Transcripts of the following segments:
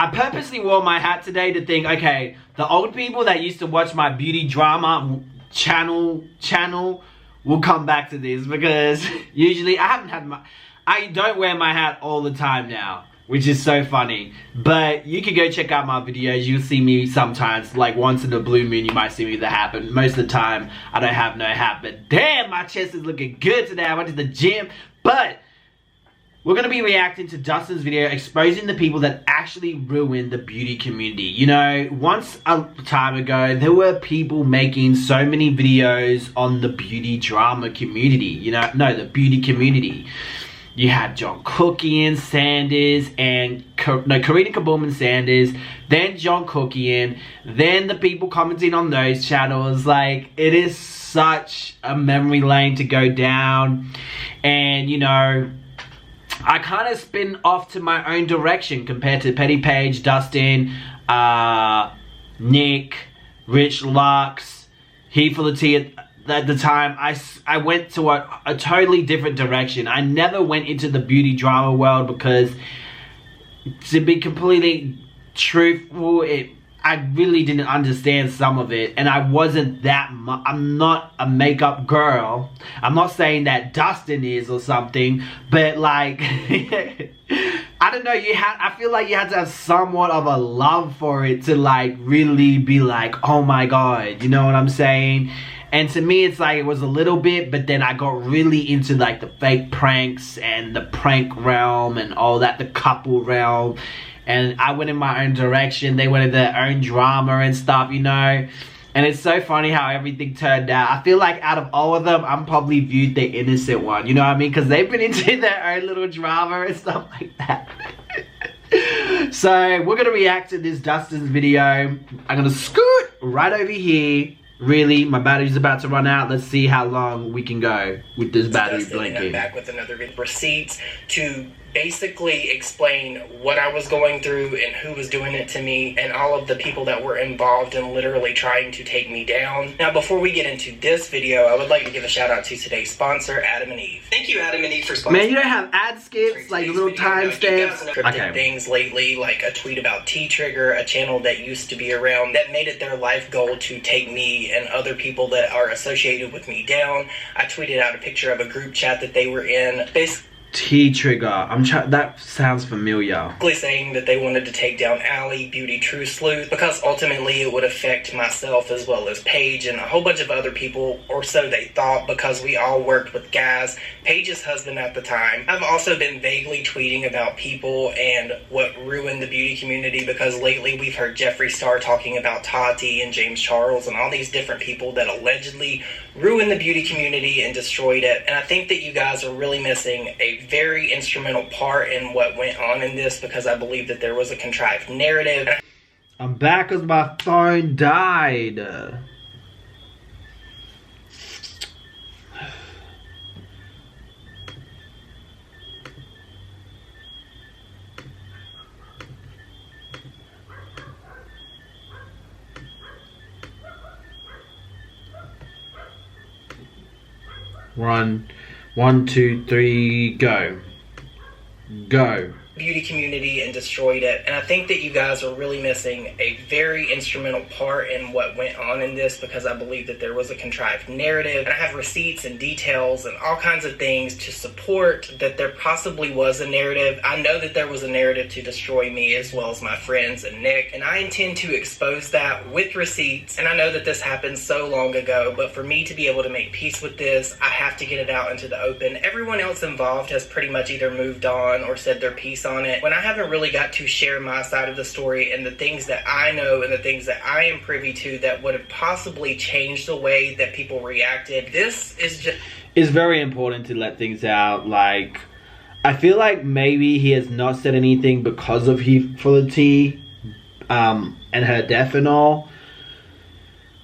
I purposely wore my hat today to think, okay, the old people that used to watch my beauty drama channel will come back to this, because usually I don't wear my hat all the time now, which is so funny. But you can go check out my videos. You'll see me sometimes, like once in a blue moon you might see me with a hat, but most of the time I don't have no hat. But damn, my chest is looking good today. I went to the gym. But we're going to be reacting to Dustin's video exposing the people that actually ruin the beauty community. You know, once a time ago, there were people making so many videos on the beauty drama community. You know, no, the beauty community. You had John Cookian, Sanders, and Karina Kaboom and Sanders, then John Cookian, then the people commenting on those channels. Like, it is such a memory lane to go down. And, you know, I kind of spin off to my own direction compared to Petty Page, Dustin, Nick, Rich Lux, Heath for the Tea. At the time, I went to a totally different direction. I never went into the beauty drama world because, to be completely truthful, I really didn't understand some of it, and I wasn't that much. I'm not a makeup girl. I'm not saying that Dustin is or something, but like, I don't know, I feel like you had to have somewhat of a love for it to like really be like, oh my god, you know what I'm saying? And to me, it's like, it was a little bit, but then I got really into like the fake pranks and the prank realm and all that, the couple realm. And I went in my own direction. They went in their own drama and stuff, you know. And it's so funny how everything turned out. I feel like out of all of them, I'm probably viewed the innocent one. You know what I mean? Because they've been into their own little drama and stuff like that. So we're going to react to this Dustin's video. I'm going to scoot right over here. Really, my battery's about to run out. Let's see how long we can go with this battery blinking. I'm back with another receipts to basically explain what I was going through and who was doing it to me and all of the people that were involved in literally trying to take me down. Now, before we get into this video, I would like to give a shout out to today's sponsor, Adam and Eve. Thank you, Adam and Eve, for sponsoring. Man, you don't have ad skips, like little timestamps? Okay. Things lately, like a tweet about T-Trigger, a channel that used to be around that made it their life goal to take me and other people that are associated with me down. I tweeted out a picture of a group chat that they were in. Basically, T-Trigger. That sounds familiar. Saying that they wanted to take down Allie, Beauty True Sleuth, because ultimately it would affect myself as well as Paige and a whole bunch of other people, or so they thought, because we all worked with Gaz, Paige's husband at the time. I've also been vaguely tweeting about people and what ruined the beauty community, because lately we've heard Jeffree Star talking about Tati and James Charles and all these different people that allegedly ruined the beauty community and destroyed it. And I think that you guys are really missing a very instrumental part in what went on in this, because I believe that there was a contrived narrative. I'm back because my phone died. Run. 1, 2, 3, go. Go. Beauty community and destroyed it. And I think that you guys are really missing a very instrumental part in what went on in this, because I believe that there was a contrived narrative, and I have receipts and details and all kinds of things to support that there possibly was a narrative. I know that there was a narrative to destroy me as well as my friends and Nick, and I intend to expose that with receipts. And I know that this happened so long ago, but for me to be able to make peace with this, I have to get it out into the open. Everyone else involved has pretty much either moved on or said their piece on it, when I haven't really got to share my side of the story and the things that I know and the things that I am privy to that would have possibly changed the way that people reacted. This is just... It's very important to let things out. Like, I feel like maybe he has not said anything because of Heath for the Tea and her death and all.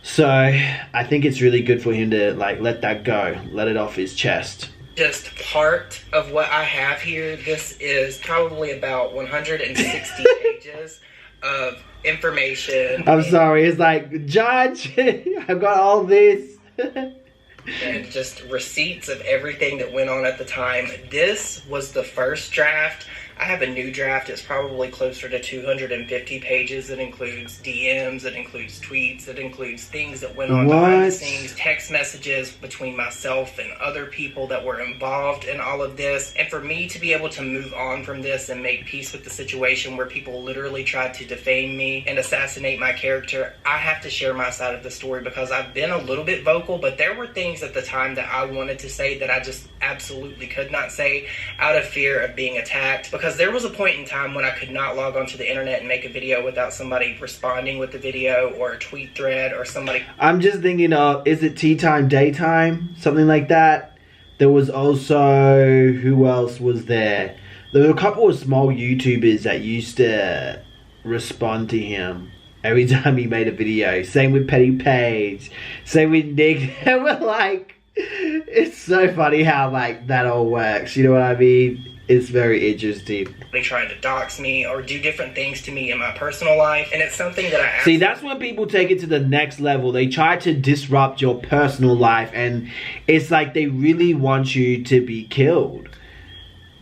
So I think it's really good for him to like let that go, let it off his chest. Just part of what I have here. This is probably about 160 pages of information. I'm sorry, it's like, Judge, I've got all this. And just receipts of everything that went on at the time. This was the first draft. I have a new draft. It's probably closer to 250 pages. It includes DMs, it includes tweets, it includes things that went on behind the scenes, text messages between myself and other people that were involved in all of this. And for me to be able to move on from this and make peace with the situation where people literally tried to defame me and assassinate my character, I have to share my side of the story, because I've been a little bit vocal, but there were things at the time that I wanted to say that I just absolutely could not say out of fear of being attacked. Because there was a point in time when I could not log onto the internet and make a video without somebody responding with the video or a tweet thread or somebody. I'm just thinking of, is it tea time, daytime? Something like that. There was also, who else was there? There were a couple of small YouTubers that used to respond to him every time he made a video. Same with Petty Page. Same with Nick. They were like, it's so funny how like that all works. You know what I mean? It's very interesting. They trying to dox me or do different things to me in my personal life, and it's something that I see. That's when people take it to the next level. They try to disrupt your personal life, and it's like they really want you to be killed.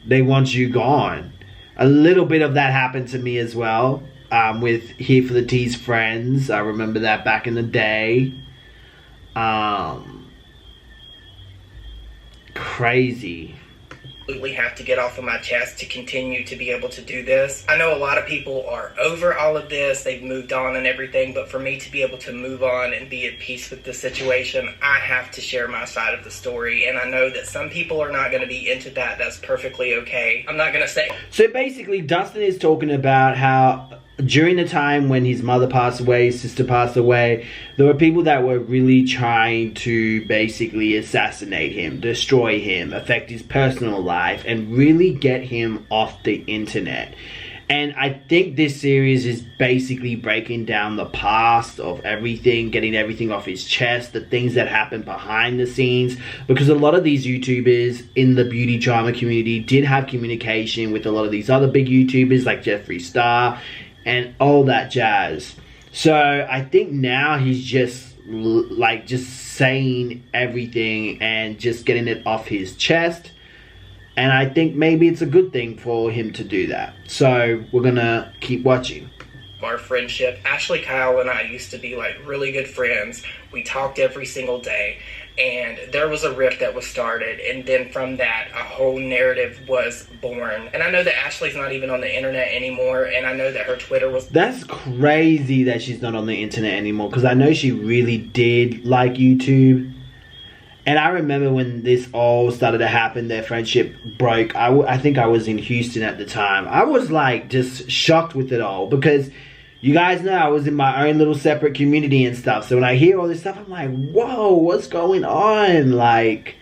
They want you gone. A little bit of that happened to me as well. With Here for the Tea's friends. I remember that back in the day. Crazy. Absolutely have to get off of my chest to continue to be able to do this. I know a lot of people are over all of this, they've moved on and everything, but for me to be able to move on and be at peace with the situation, I have to share my side of the story. And I know that some people are not going to be into that. That's perfectly okay. I'm not going to say. So basically, Dustin is talking about how during the time when his mother passed away, his sister passed away, there were people that were really trying to basically assassinate him, destroy him, affect his personal life, and really get him off the internet. And I think this series is basically breaking down the past of everything, getting everything off his chest, the things that happen behind the scenes. Because a lot of these YouTubers in the beauty drama community did have communication with a lot of these other big YouTubers like Jeffree Star and all that jazz. So I think now he's just saying everything and just getting it off his chest. And I think maybe it's a good thing for him to do that. So we're gonna keep watching. Our friendship, Ashley, Kyle, and I used to be like really good friends. We talked every single day, and there was a rift that was started, and then from that a whole narrative was born. And I know that Ashley's not even on the internet anymore, and I know that her Twitter was... That's crazy that she's not on the internet anymore, because I know she really did like YouTube. And I remember when this all started to happen, their friendship broke. I think I was in Houston at the time. I was like just shocked with it all, because you guys know I was in my own little separate community and stuff. So when I hear all this stuff, I'm like, whoa, what's going on? Like,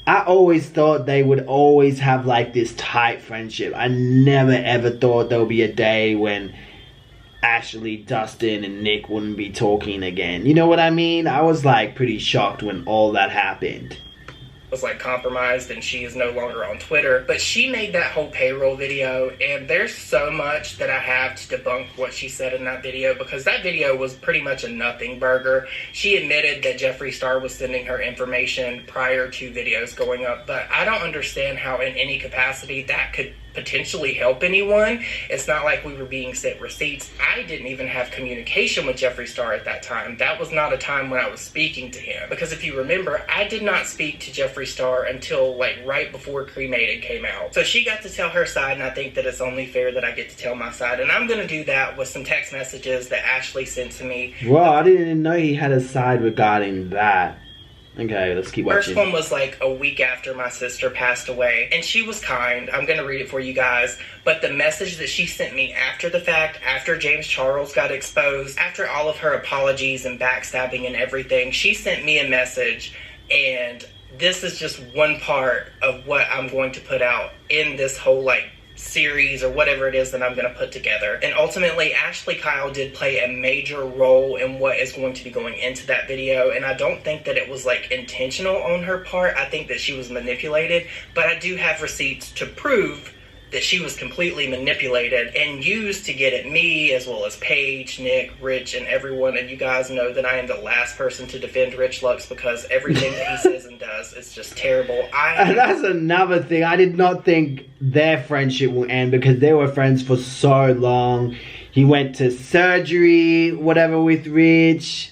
I always thought they would always have like this tight friendship. I never ever thought there would be a day when Ashley, Dustin, and Nick wouldn't be talking again. You know what I mean? I was like pretty shocked when all that happened. Was like compromised, and she is no longer on Twitter. But she made that whole payroll video, and there's so much that I have to debunk what she said in that video, because that video was pretty much a nothing burger. She admitted that Jeffree Star was sending her information prior to videos going up, but I don't understand how in any capacity that could potentially help anyone. It's not like we were being sent receipts. I didn't even have communication with Jeffree Star at that time. That was not a time when I was speaking to him, because if you remember, I did not speak to Jeffree Star until like right before Cremated came out. So she got to tell her side, and I think that it's only fair that I get to tell my side, and I'm gonna do that with some text messages that Ashley sent to me. Well, I didn't even know he had a side regarding that. Okay, let's keep watching. First one was like a week after my sister passed away, and she was kind. I'm going to read it for you guys. But the message that she sent me after the fact, after James Charles got exposed, after all of her apologies and backstabbing and everything, she sent me a message, and this is just one part of what I'm going to put out in this whole like series or whatever it is that I'm going to put together. And ultimately, Ashley Kyle did play a major role in what is going to be going into that video, and I don't think that it was like intentional on her part. I think that she was manipulated, but I do have receipts to prove that she was completely manipulated and used to get at me, as well as Paige, Nick, Rich, and everyone. And you guys know that I am the last person to defend Rich Lux, because everything that he says and does is just terrible. That's another thing. I did not think their friendship will end, because they were friends for so long. He went to surgery, whatever, with Rich.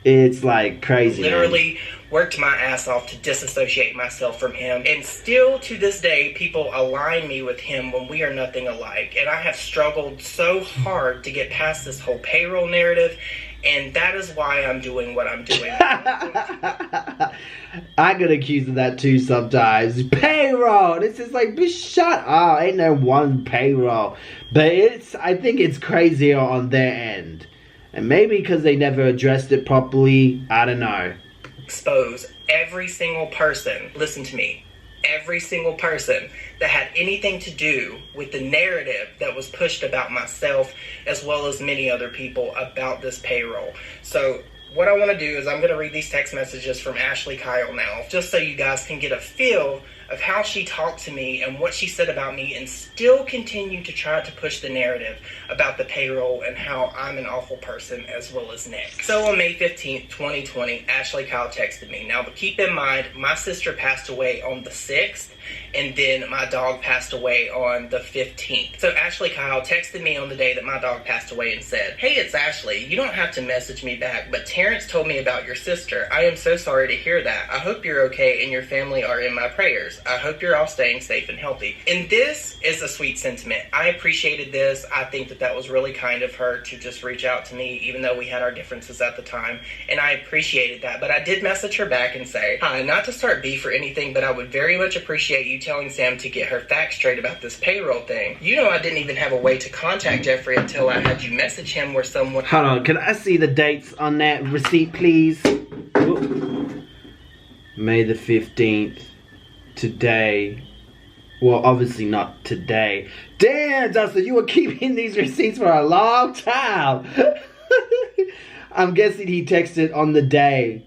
It's like crazy. Literally worked my ass off to disassociate myself from him, and still to this day people align me with him when we are nothing alike. And I have struggled so hard to get past this whole payroll narrative, and that is why I'm doing what I'm doing. I get accused of that too sometimes. Payroll! This is like, shut up. Ain't no one payroll. But I think it's crazier on their end. And maybe because they never addressed it properly, I don't know. Expose every single person, listen to me, every single person that had anything to do with the narrative that was pushed about myself, as well as many other people, about this payroll. So what I want to do is I'm going to read these text messages from Ashley Kyle now, just so you guys can get a feel of how she talked to me and what she said about me, and still continue to try to push the narrative about the payroll and how I'm an awful person, as well as Nick. So on May 15th, 2020, Ashley Kyle texted me. Now, but keep in mind, my sister passed away on the 6th, and then my dog passed away on the 15th. So Ashley Kyle texted me on the day that my dog passed away and said, "Hey, it's Ashley. You don't have to message me back, but Terrence told me about your sister. I am so sorry to hear that. I hope you're okay and your family are in my prayers. I hope you're all staying safe and healthy." And this is a sweet sentiment. I appreciated this. I think that that was really kind of her to just reach out to me, even though we had our differences at the time. And I appreciated that. But I did message her back and say, "Hi, not to start beef or anything, but I would very much appreciate you telling Sam to get her facts straight about this payroll thing. You know, I didn't even have a way to contact Jeffrey until I had you message him where someone..." Hold on, can I see the dates on that receipt, please? Ooh. May the 15th. Today. Well, obviously not today. Damn, Dustin, you were keeping these receipts for a long time. I'm guessing he texted on the day.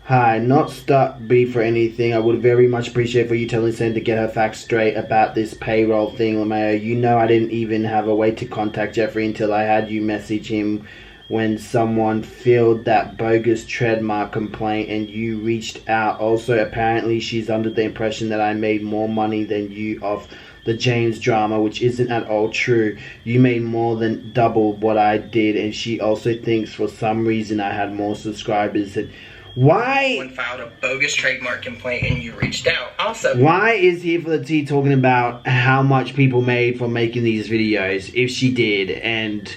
"Hi, not start beef or anything. I would very much appreciate for you telling Sam to get her facts straight about this payroll thing, LeMayo. You know I didn't even have a way to contact Jeffrey until I had you message him when someone filled that bogus trademark complaint and you reached out. Also, apparently she's under the impression that I made more money than you off the James drama, which isn't at all true. You made more than double what I did, and she also thinks for some reason I had more subscribers than..." Why? Someone filed a bogus trademark complaint and you reached out. Also, why is Here for the Tea talking about how much people made from making these videos, if she did, and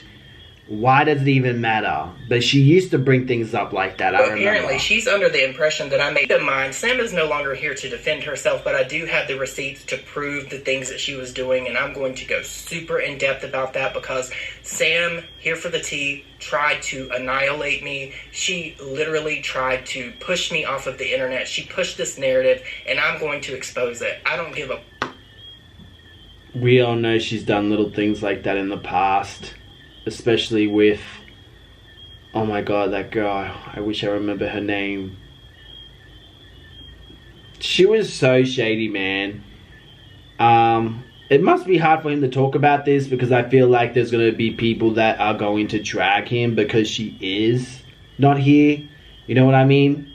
why does it even matter? But she used to bring things up like that, I remember. Apparently, she's under the impression that I made. Keep in mind, Sam is no longer here to defend herself, but I do have the receipts to prove the things that she was doing, and I'm going to go super in-depth about that, because Sam, Here for the Tea, tried to annihilate me. She literally tried to push me off of the internet. She pushed this narrative, and I'm going to expose it. I don't give a... We all know she's done little things like that in the past. Especially with, oh my god, that girl, I wish I remember her name. She was so shady, man. It must be hard for him to talk about this, because I feel like there's going to be people that are going to drag him because she is not here. You know what I mean?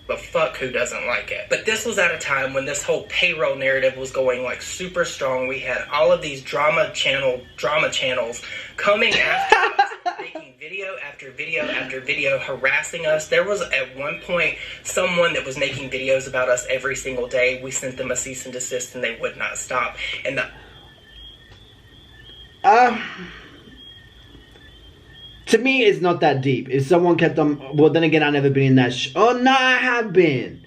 But fuck who doesn't like it. But this was at a time when this whole payroll narrative was going like super strong. We had all of these drama channels coming after us, making video after video after video, harassing us. There was at one point someone that was making videos about us every single day. We sent them a cease and desist and they would not stop. And to me, it's not that deep. If someone kept on... Well, then again, I've never been in that... Oh, no, I have been.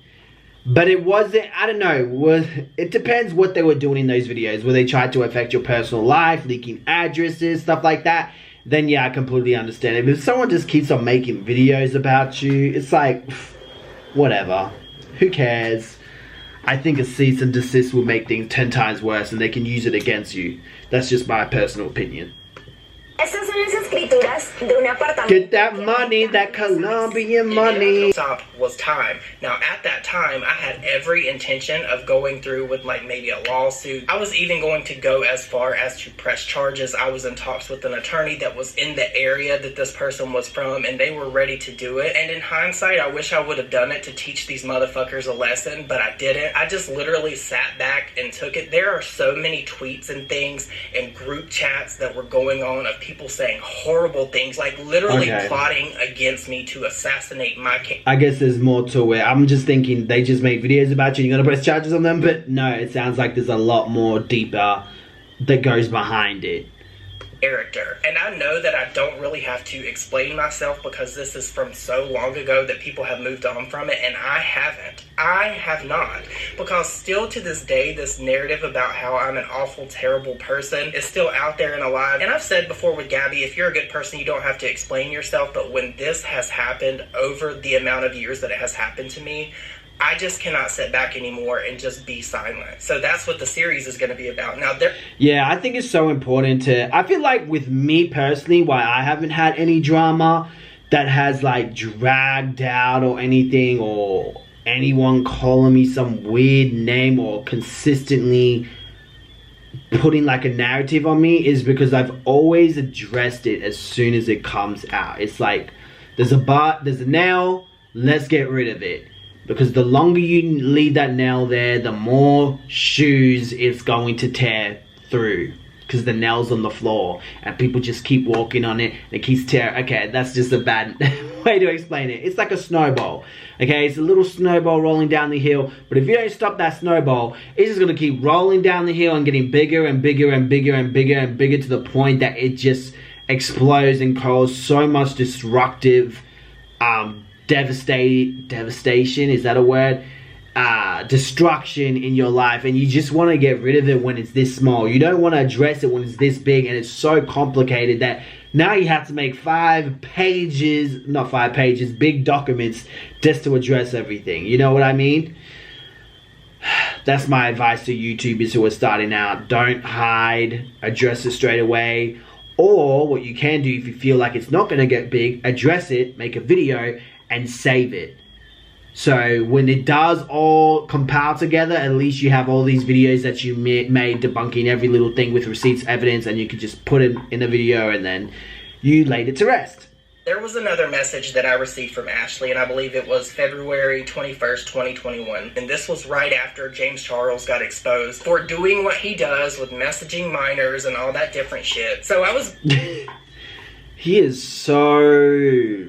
But it wasn't... I don't know. It depends what they were doing in those videos. Where they tried to affect your personal life, leaking addresses, stuff like that. Then, yeah, I completely understand it. But if someone just keeps on making videos about you, it's like... Whatever. Who cares? I think a cease and desist will make things 10 times worse. And they can use it against you. That's just my personal opinion. Estas son las escrituras Get that money, that Colombian money. Stop was time. Now at that time, I had every intention of going through with like maybe a lawsuit. I was even going to go as far as to press charges. I was in talks with an attorney that was in the area that this person was from, and they were ready to do it. And in hindsight, I wish I would have done it to teach these motherfuckers a lesson, but I didn't. I just literally sat back and took it. There are so many tweets and things and group chats that were going on of people saying horrible things, like literally plotting against me to assassinate my king. I guess there's more to it. I'm just thinking they just make videos about you, you're gonna press charges on them, but no, it sounds like there's a lot more deeper that goes behind it. Character. And I know that I don't really have to explain myself because this is from so long ago that people have moved on from it, and I haven't. I have not. Because still to this day, this narrative about how I'm an awful, terrible person is still out there and alive. And I've said before with Gabby, if you're a good person, you don't have to explain yourself, but when this has happened over the amount of years that it has happened to me, I just cannot sit back anymore and just be silent. So that's what the series is going to be about. Now, yeah, I think it's so important to... I feel like with me personally, why I haven't had any drama that has like dragged out or anything, or anyone calling me some weird name or consistently putting like a narrative on me, is because I've always addressed it as soon as it comes out. It's like, there's a nail, let's get rid of it. Because the longer you leave that nail there, the more shoes it's going to tear through. Because the nail's on the floor and people just keep walking on it and it keeps tearing. Okay, that's just a bad way to explain it. It's like a snowball. Okay, it's a little snowball rolling down the hill. But if you don't stop that snowball, it's just going to keep rolling down the hill and getting bigger and bigger and bigger and bigger and bigger to the point that it just explodes and causes so much destructive devastation, is that a word? Destruction in your life, and you just want to get rid of it when it's this small. You don't want to address it when it's this big, and it's so complicated that now you have to make 5 pages, not 5 pages, big documents just to address everything. You know what I mean? That's my advice to YouTubers who are starting out. Don't hide, address it straight away. Or what you can do, if you feel like it's not going to get big, address it, make a video and save it. So when it does all compile together, at least you have all these videos that you made debunking every little thing with receipts, evidence, and you can just put it in a video and then you laid it to rest. There was another message that I received from Ashley, and I believe it was February 21st, 2021. And this was right after James Charles got exposed for doing what he does with messaging minors and all that different shit. So I was... He is so...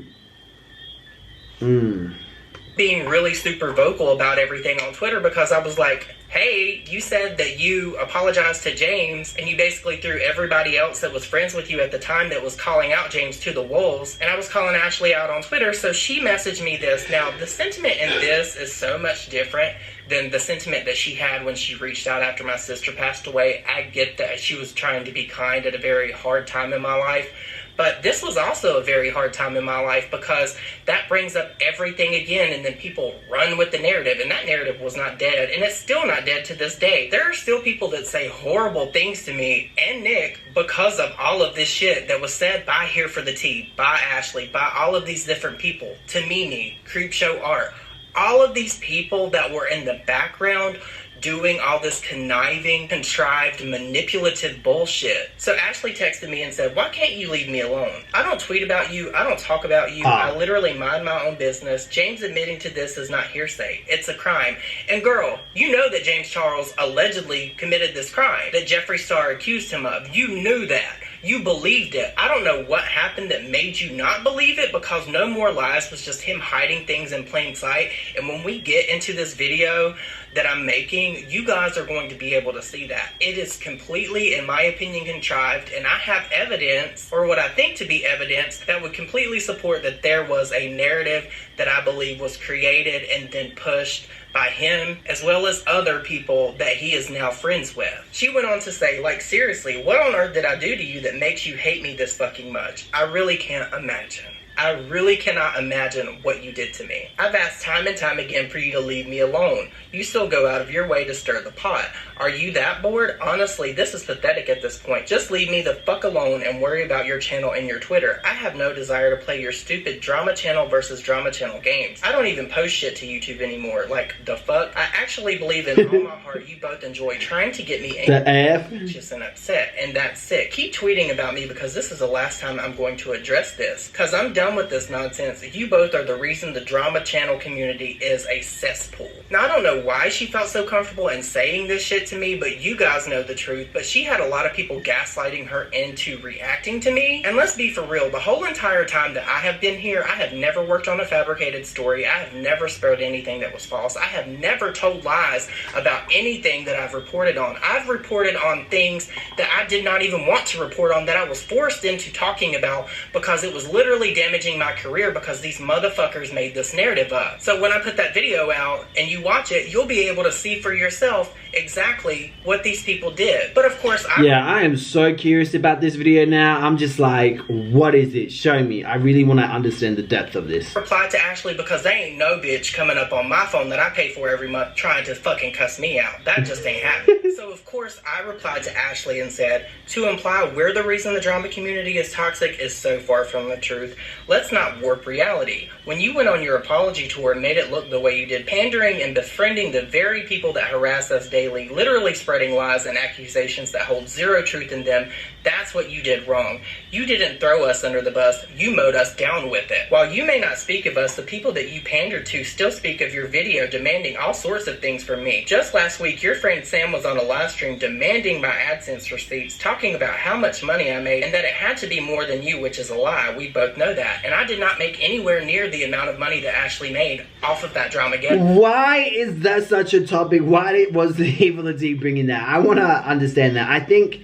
being really super vocal about everything on Twitter, because I was like, hey, you said that you apologized to James and you basically threw everybody else that was friends with you at the time that was calling out James to the wolves, and I was calling Ashley out on Twitter. So she messaged me this. Now the sentiment in this is so much different than the sentiment that she had when she reached out after my sister passed away. I get that she was trying to be kind at a very hard time in my life, but this was also a very hard time in my life, because that brings up everything again, and then people run with the narrative, and that narrative was not dead, and it's still not dead to this day. There are still people that say horrible things to me and Nick because of all of this shit that was said by Here for the Tea, by Ashley, by all of these different people, to Mimi, Creepshow Art. All of these people that were in the background doing all this conniving, contrived, manipulative bullshit. So Ashley texted me and said, why can't you leave me alone? I don't tweet about you. I don't talk about you. I literally mind my own business. James admitting to this is not hearsay. It's a crime. And girl, you know that James Charles allegedly committed this crime that Jeffree Star accused him of. You knew that. You believed it. I don't know what happened that made you not believe it, because No More Lies was just him hiding things in plain sight. And when we get into this video that I'm making, you guys are going to be able to see that. It is completely, in my opinion, contrived, and I have evidence, or what I think to be evidence, that would completely support that there was a narrative that I believe was created and then pushed by him, as well as other people that he is now friends with. She went on to say, like, seriously, what on earth did I do to you that makes you hate me this fucking much? I really can't imagine. I really cannot imagine what you did to me. I've asked time and time again for you to leave me alone. You still go out of your way to stir the pot. Are you that bored? Honestly, this is pathetic at this point. Just leave me the fuck alone and worry about your channel and your Twitter. I have no desire to play your stupid drama channel versus drama channel games. I don't even post shit to YouTube anymore. Like, the fuck? I actually believe in all my heart you both enjoy trying to get me anxious and upset, and that's it. Keep tweeting about me because this is the last time I'm going to address this. Because I'm done with this nonsense. You both are the reason the drama channel community is a cesspool. Now, I don't know why she felt so comfortable in saying this shit to me, but you guys know the truth. But she had a lot of people gaslighting her into reacting to me. And let's be for real, the whole entire time that I have been here, I have never worked on a fabricated story. I have never spelled anything that was false. I have never told lies about anything that I've reported on. I've reported on things that I did not even want to report on, that I was forced into talking about because it was literally damaging my career because these motherfuckers made this narrative up. So when I put that video out and you watch it, you'll be able to see for yourself exactly what these people did. But of course, I am so curious about this video now. I'm just like, what is it? Show me. I really want to understand the depth of this. Replied to Ashley because there ain't no bitch coming up on my phone that I pay for every month trying to fucking cuss me out. That just ain't happening. So of course, I replied to Ashley and said, to imply we're the reason the drama community is toxic is so far from the truth. Let's not warp reality. When you went on your apology tour and made it look the way you did, pandering and befriending the very people that harass us daily, literally spreading lies and accusations that hold zero truth in them, that's what you did wrong. You didn't throw us under the bus, you mowed us down with it. While you may not speak of us, the people that you pandered to still speak of your video demanding all sorts of things from me. Just last week, your friend Sam was on a live stream demanding my AdSense receipts, talking about how much money I made and that it had to be more than you, which is a lie. We both know that. And I did not make anywhere near the amount of money that Ashley made off of that drama again. Why is that such a topic? Why was the evility bringing that? I want to understand that. I think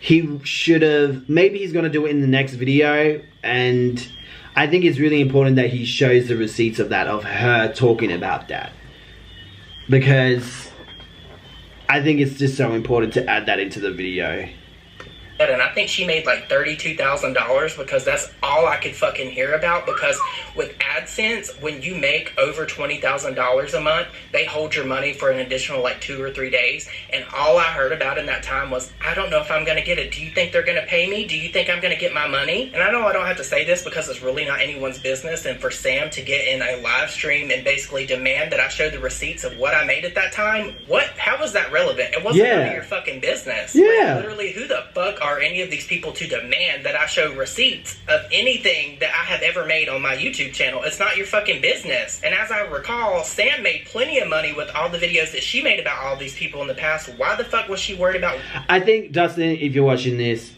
he should have, maybe he's going to do it in the next video, and I think it's really important that he shows the receipts of that, of her talking about that, because I think it's just so important to add that into the video. And I think she made like $32,000 because that's all I could fucking hear about. Because with AdSense, when you make over $20,000 a month, they hold your money for an additional like 2 or 3 days. And all I heard about in that time was, I don't know if I'm going to get it. Do you think they're going to pay me? Do you think I'm going to get my money? And I know I don't have to say this because it's really not anyone's business. And for Sam to get in a live stream and basically demand that I show the receipts of what I made at that time, how was that relevant? It wasn't none of your fucking business. Yeah. Like, literally, who the fuck are any of these people to demand that I show receipts of anything that I have ever made on my YouTube channel? It's not your fucking business. And as I recall, Sam made plenty of money with all the videos that she made about all these people in the past. Why the fuck was she worried about? I think, Dustin, if you're watching this,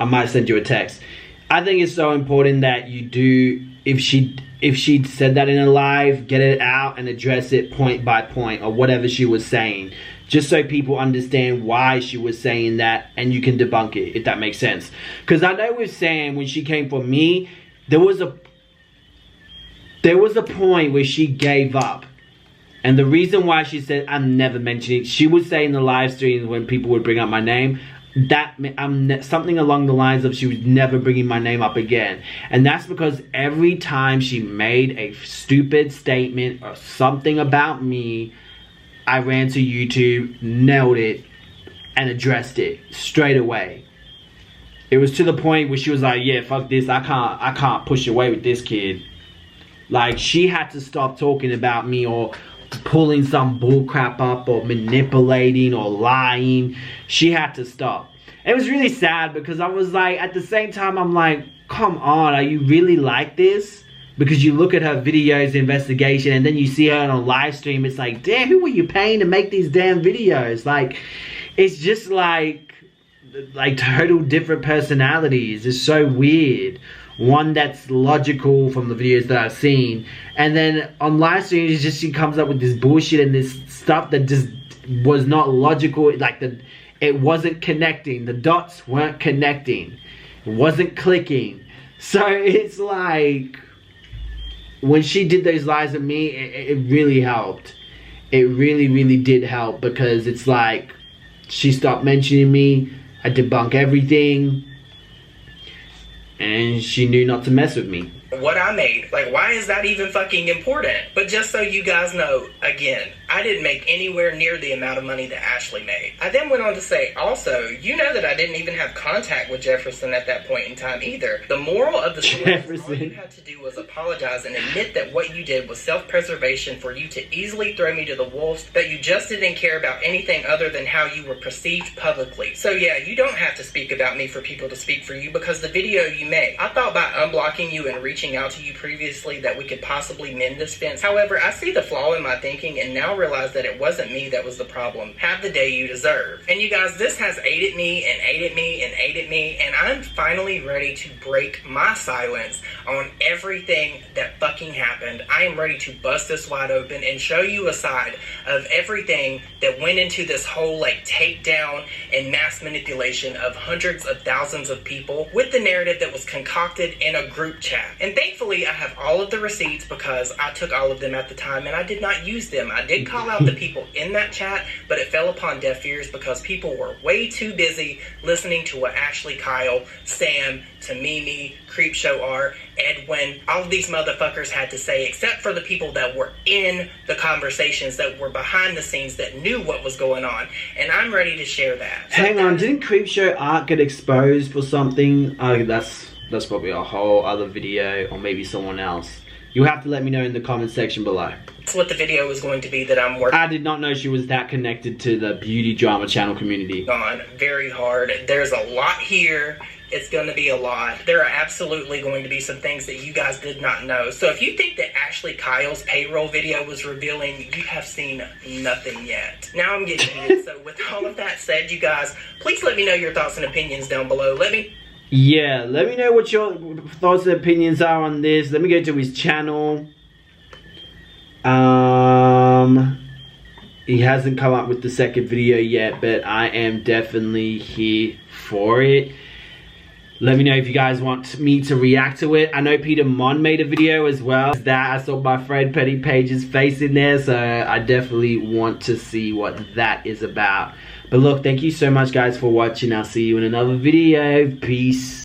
I might send you a text. I think it's so important that you do, if she'd said that in a live, get it out and address it point by point, or whatever she was saying, just so people understand why she was saying that, and you can debunk it, if that makes sense. Because I know with Sam, when she came for me, there was a point where she gave up. And the reason why she said, I'm never mentioning it, she would say in the live streams when people would bring up my name, that something along the lines of she was never bringing my name up again. And that's because every time she made a stupid statement or something about me, I ran to YouTube, nailed it, and addressed it straight away. It was to the point where she was like, yeah, fuck this, I can't push away with this kid. Like, she had to stop talking about me or pulling some bullcrap up or manipulating or lying. She had to stop. It was really sad because I was like, at the same time, I'm like, come on, are you really like this? Because you look at her videos, investigation, and then you see her on a live stream, it's like, damn, who were you paying to make these damn videos? Like, it's just like total different personalities. It's so weird. One that's logical from the videos that I've seen, and then on live streams, it's just she comes up with this bullshit and this stuff that just was not logical. Like, it wasn't connecting. The dots weren't connecting. It wasn't clicking. So it's like, when she did those lies at me, it really helped. It really, really did help, because it's like, she stopped mentioning me, I debunk everything, and she knew not to mess with me. what I made. Like, why is that even fucking important? But just so you guys know, again, I didn't make anywhere near the amount of money that Ashley made. I then went on to say, also, you know that I didn't even have contact with Jefferson at that point in time either. The moral of the story is all you had to do was apologize and admit that what you did was self-preservation for you to easily throw me to the wolves, that you just didn't care about anything other than how you were perceived publicly. So yeah, you don't have to speak about me for people to speak for you, because the video you made, I thought by unblocking you and reaching out to you previously that we could possibly mend this fence. However, I see the flaw in my thinking and now realize that it wasn't me that was the problem. Have the day you deserve. And you guys, this has ate at me and ate at me and ate at me, and I'm finally ready to break my silence on everything that fucking happened. I am ready to bust this wide open and show you a side of everything that went into this whole like takedown and mass manipulation of hundreds of thousands of people with the narrative that was concocted in a group chat. And thankfully, I have all of the receipts because I took all of them at the time and I did not use them. I did call out the people in that chat, but it fell upon deaf ears because people were way too busy listening to what Ashley, Kyle, Sam, Tamimi, Creepshow R, Edwin, all of these motherfuckers had to say, except for the people that were in the conversations, that were behind the scenes, that knew what was going on. And I'm ready to share that. Hang on, didn't Creepshow Art get exposed for something? Oh, that's probably a whole other video, or maybe someone else. You'll have to let me know in the comment section below. That's what the video is going to be that I'm working on. I did not know she was that connected to the beauty drama channel community. Very hard. There's a lot here. It's going to be a lot. There are absolutely going to be some things that you guys did not know. So if you think that Ashley Kyle's payroll video was revealing, you have seen nothing yet. Now I'm getting it. So with all of that said, you guys, please let me know your thoughts and opinions down below. Let me know what your thoughts and opinions are on this. Let me go to his channel. He hasn't come up with the second video yet, but I am definitely here for it. Let me know if you guys want me to react to it. I know Peter Mon made a video as well. I saw my friend Petty Page's face in there, so I definitely want to see what that is about. But look, thank you so much guys for watching. I'll see you in another video. Peace.